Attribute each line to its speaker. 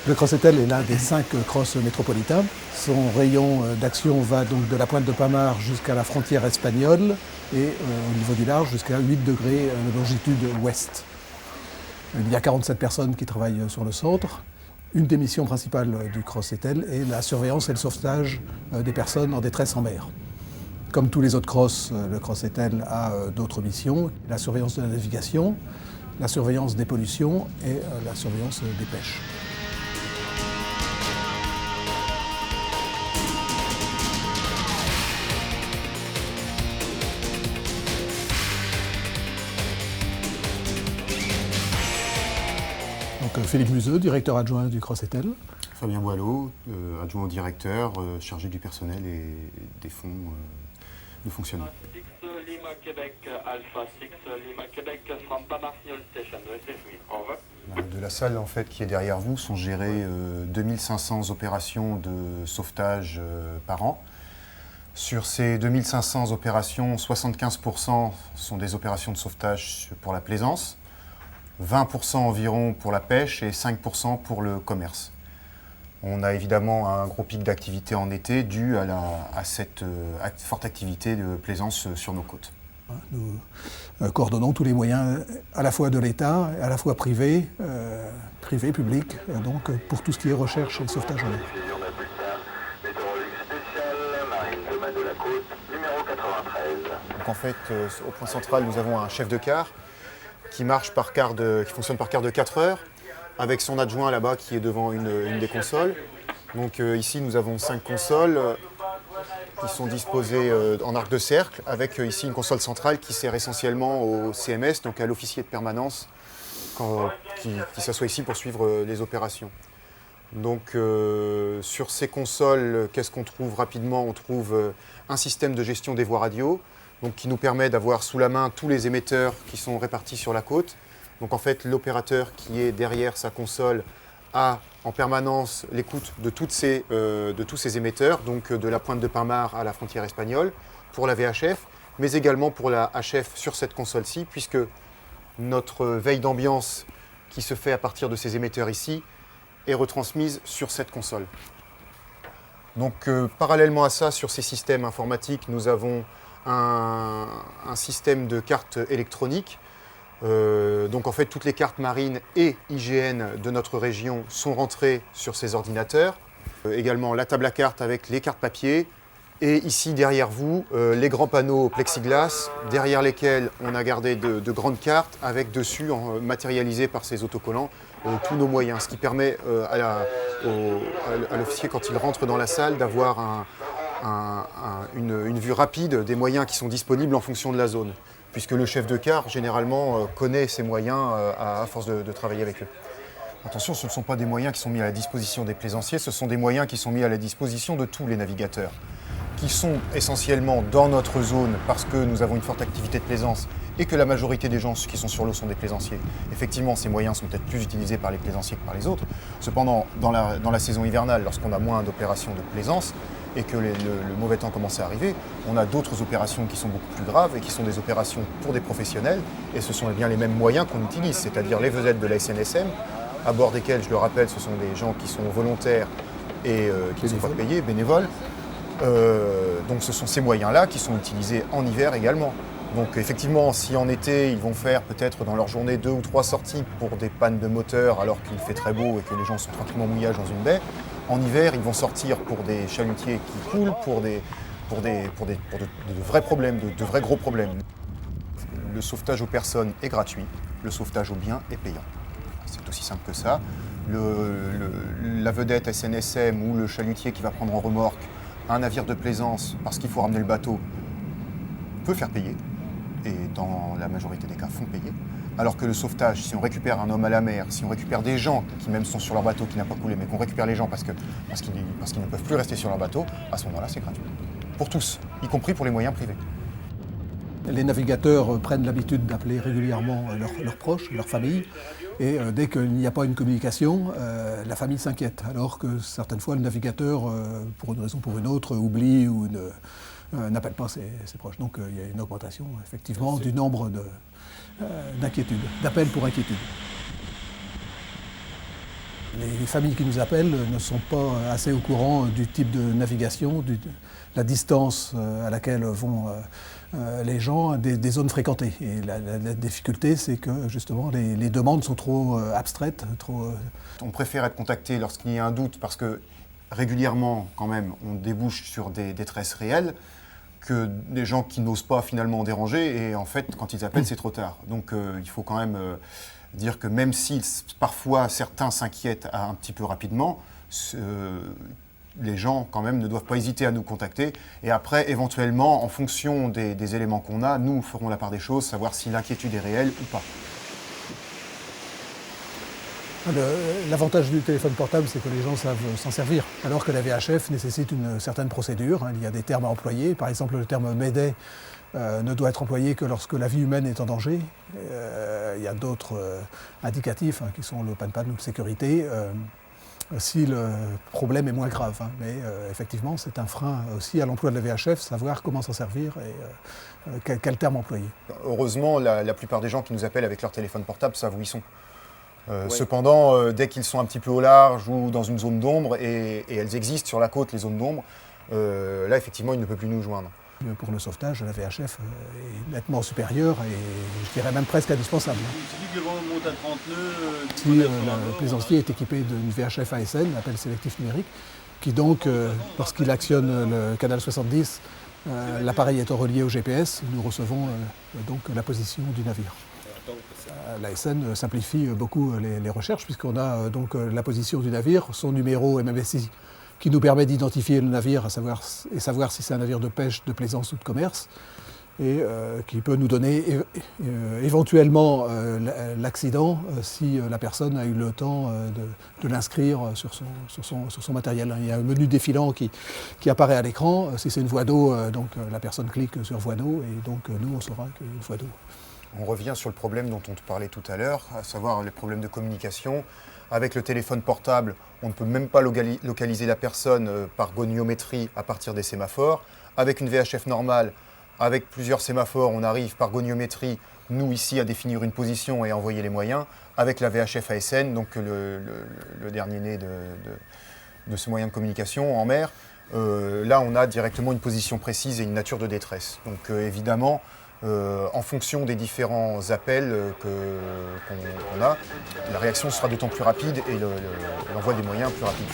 Speaker 1: Le Cross-Étel est l'un des 5 crosses métropolitains. Son rayon d'action va donc de la pointe de Pamar jusqu'à la frontière espagnole et au niveau du large jusqu'à 8 degrés de longitude ouest. Il y a 47 personnes qui travaillent sur le centre. Une des missions principales du Cross-Étel est la surveillance et le sauvetage des personnes en détresse en mer. Comme tous les autres crosses, le Cross-Étel a d'autres missions, la surveillance de la navigation, la surveillance des pollutions et la surveillance des pêches. Donc Philippe Museux, directeur adjoint du Cross-Étel.
Speaker 2: Fabien Boileau, adjoint au directeur, chargé du personnel et des fonds de fonctionnement.
Speaker 3: Lima Québec, Alpha 6 Lima Québec, from Pamar Fuel Station, receive me, over.
Speaker 2: De la salle en fait, qui est derrière vous sont gérées 2500 opérations de sauvetage par an. Sur ces 2500 opérations, 75% sont des opérations de sauvetage pour la plaisance, 20% environ pour la pêche et 5% pour le commerce. On a évidemment un gros pic d'activité en été dû à cette forte activité de plaisance sur nos côtes.
Speaker 1: Nous coordonnons tous les moyens à la fois de l'État, à la fois privés, publics, donc pour tout ce qui est recherche et sauvetage en mer.
Speaker 2: Donc en fait, au point central, nous avons un chef de quart qui fonctionne par quart de 4 heures, avec son adjoint là-bas qui est devant une des consoles. Donc ici, nous avons 5 consoles qui sont disposées en arc de cercle, avec ici une console centrale qui sert essentiellement au CMS, donc à l'officier de permanence, qui s'assoit ici pour suivre les opérations. Donc sur ces consoles, qu'est-ce qu'on trouve rapidement? On trouve un système de gestion des voies radio, donc qui nous permet d'avoir sous la main tous les émetteurs qui sont répartis sur la côte. Donc en fait, l'opérateur qui est derrière sa console a en permanence l'écoute de tous ces émetteurs, donc de la pointe de Pamar à la frontière espagnole, pour la VHF, mais également pour la HF sur cette console-ci, puisque notre veille d'ambiance qui se fait à partir de ces émetteurs ici est retransmise sur cette console. Donc parallèlement à ça, sur ces systèmes informatiques, nous avons un système de cartes électroniques. Donc en fait, toutes les cartes marines et IGN de notre région sont rentrées sur ces ordinateurs. Également la table à cartes avec les cartes papier. Et ici, derrière vous, les grands panneaux plexiglas, derrière lesquels on a gardé de grandes cartes, avec dessus, matérialisés par ces autocollants, tous nos moyens. Ce qui permet à l'officier, quand il rentre dans la salle, d'avoir une vue rapide des moyens qui sont disponibles en fonction de la zone. Puisque le chef de quart, généralement, connaît ces moyens à force de travailler avec eux. Attention, ce ne sont pas des moyens qui sont mis à la disposition des plaisanciers, ce sont des moyens qui sont mis à la disposition de tous les navigateurs, qui sont essentiellement dans notre zone parce que nous avons une forte activité de plaisance et que la majorité des gens qui sont sur l'eau sont des plaisanciers. Effectivement, ces moyens sont peut-être plus utilisés par les plaisanciers que par les autres. Cependant, dans la saison hivernale, lorsqu'on a moins d'opérations de plaisance, et que le mauvais temps commence à arriver, on a d'autres opérations qui sont beaucoup plus graves et qui sont des opérations pour des professionnels, et ce sont bien les mêmes moyens qu'on utilise, c'est-à-dire les vedettes de la SNSM, à bord desquelles, je le rappelle, ce sont des gens qui sont volontaires et qui ne sont pas payés, bénévoles. Donc ce sont ces moyens-là qui sont utilisés en hiver également. Donc effectivement, si en été, ils vont faire peut-être dans leur journée 2 ou 3 sorties pour des pannes de moteur alors qu'il fait très beau et que les gens sont tranquillement mouillages dans une baie, en hiver, ils vont sortir pour des chalutiers qui coulent, pour de vrais problèmes, de vrais gros problèmes. Le sauvetage aux personnes est gratuit, le sauvetage aux biens est payant. C'est aussi simple que ça. La vedette SNSM ou le chalutier qui va prendre en remorque un navire de plaisance parce qu'il faut ramener le bateau peut faire payer, et dans la majorité des cas font payer. Alors que le sauvetage, si on récupère un homme à la mer, si on récupère des gens qui même sont sur leur bateau, qui n'a pas coulé, mais qu'on récupère les gens parce qu'ils ne peuvent plus rester sur leur bateau, à ce moment-là, c'est gratuit. Pour tous, y compris pour les moyens privés.
Speaker 1: Les navigateurs prennent l'habitude d'appeler régulièrement leurs proches, leur famille, et dès qu'il n'y a pas une communication, la famille s'inquiète, alors que certaines fois, le navigateur, pour une raison ou pour une autre, oublie ou n'appelle pas ses proches. Donc il y a une augmentation, effectivement, du nombre d'inquiétudes, d'appels pour inquiétude. Les familles qui nous appellent ne sont pas assez au courant du type de navigation, de la distance à laquelle vont les gens, des zones fréquentées. Et la difficulté, c'est que justement les demandes sont trop abstraites.
Speaker 2: On préfère être contacté lorsqu'il y a un doute parce que régulièrement, quand même, on débouche sur des détresses réelles, que des gens qui n'osent pas finalement en déranger, et en fait, quand ils appellent, c'est trop tard. Donc il faut quand même dire que même si parfois certains s'inquiètent un petit peu rapidement, les gens quand même ne doivent pas hésiter à nous contacter. Et après, éventuellement, en fonction des éléments qu'on a, nous ferons la part des choses, savoir si l'inquiétude est réelle ou pas.
Speaker 1: L'avantage du téléphone portable, c'est que les gens savent s'en servir, alors que la VHF nécessite une certaine procédure. Il y a des termes à employer. Par exemple, le terme Mayday ne doit être employé que lorsque la vie humaine est en danger. Il y a d'autres indicatifs qui sont le pan-pan ou de sécurité, si le problème est moins grave. Mais effectivement, c'est un frein aussi à l'emploi de la VHF, savoir comment s'en servir et quel terme employer.
Speaker 2: Heureusement, la plupart des gens qui nous appellent avec leur téléphone portable savent où ils sont. Cependant, dès qu'ils sont un petit peu au large ou dans une zone d'ombre, et elles existent sur la côte, les zones d'ombre, là, effectivement, ils ne peuvent plus nous joindre.
Speaker 1: Pour le sauvetage, la VHF est nettement supérieure et je dirais même presque indispensable. Si le plaisancier est équipé d'une VHF ASN, appel sélectif numérique, qui donc, lorsqu'il actionne le canal 70, l'appareil étant relié au GPS, nous recevons donc la position du navire. L'ASN simplifie beaucoup les recherches puisqu'on a donc la position du navire, son numéro MMSI qui nous permet d'identifier le navire et savoir si c'est un navire de pêche, de plaisance ou de commerce, et qui peut nous donner éventuellement l'accident si la personne a eu le temps de l'inscrire sur son matériel. Il y a un menu défilant qui apparaît à l'écran. Si c'est une voie d'eau, donc la personne clique sur voie d'eau et donc nous on saura qu'il y a une voie d'eau.
Speaker 2: On revient sur le problème dont on te parlait tout à l'heure, à savoir les problèmes de communication. Avec le téléphone portable, on ne peut même pas localiser la personne par goniométrie à partir des sémaphores. Avec une VHF normale, avec plusieurs sémaphores, on arrive par goniométrie, nous ici, à définir une position et à envoyer les moyens. Avec la VHF ASN, donc le dernier né de ce moyen de communication en mer, là on a directement une position précise et une nature de détresse. Donc évidemment, en fonction des différents appels qu'on a, la réaction sera d'autant plus rapide et l'envoi des moyens plus rapide.